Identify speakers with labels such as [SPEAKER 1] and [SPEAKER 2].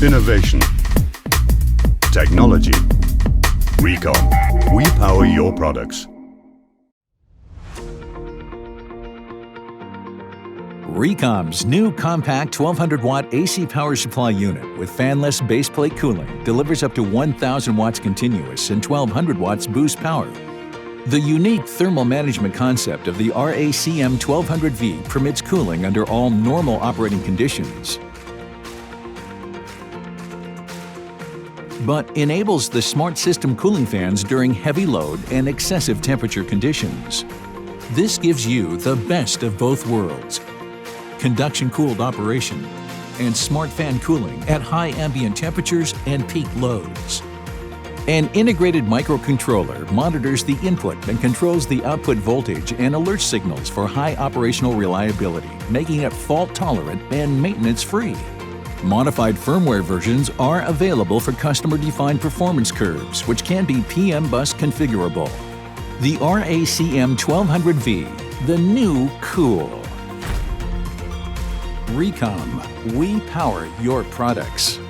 [SPEAKER 1] Innovation. Technology. RECOM. We power your products.
[SPEAKER 2] RECOM's new compact 1200-watt AC power supply unit with fanless baseplate cooling delivers up to 1,000 watts continuous and 1,200 watts boost power. The unique thermal management concept of the RACM1200-V permits cooling under all normal operating conditions, but enables the smart system cooling fans during heavy load and excessive temperature conditions. This gives you the best of both worlds: conduction-cooled operation and smart fan cooling at high ambient temperatures and peak loads. An integrated microcontroller monitors the input and controls the output voltage and alert signals for high operational reliability, making it fault-tolerant and maintenance-free. Modified firmware versions are available for customer-defined performance curves, which can be PM bus configurable. The RACM1200-V, the new cool. RECOM, we power your products.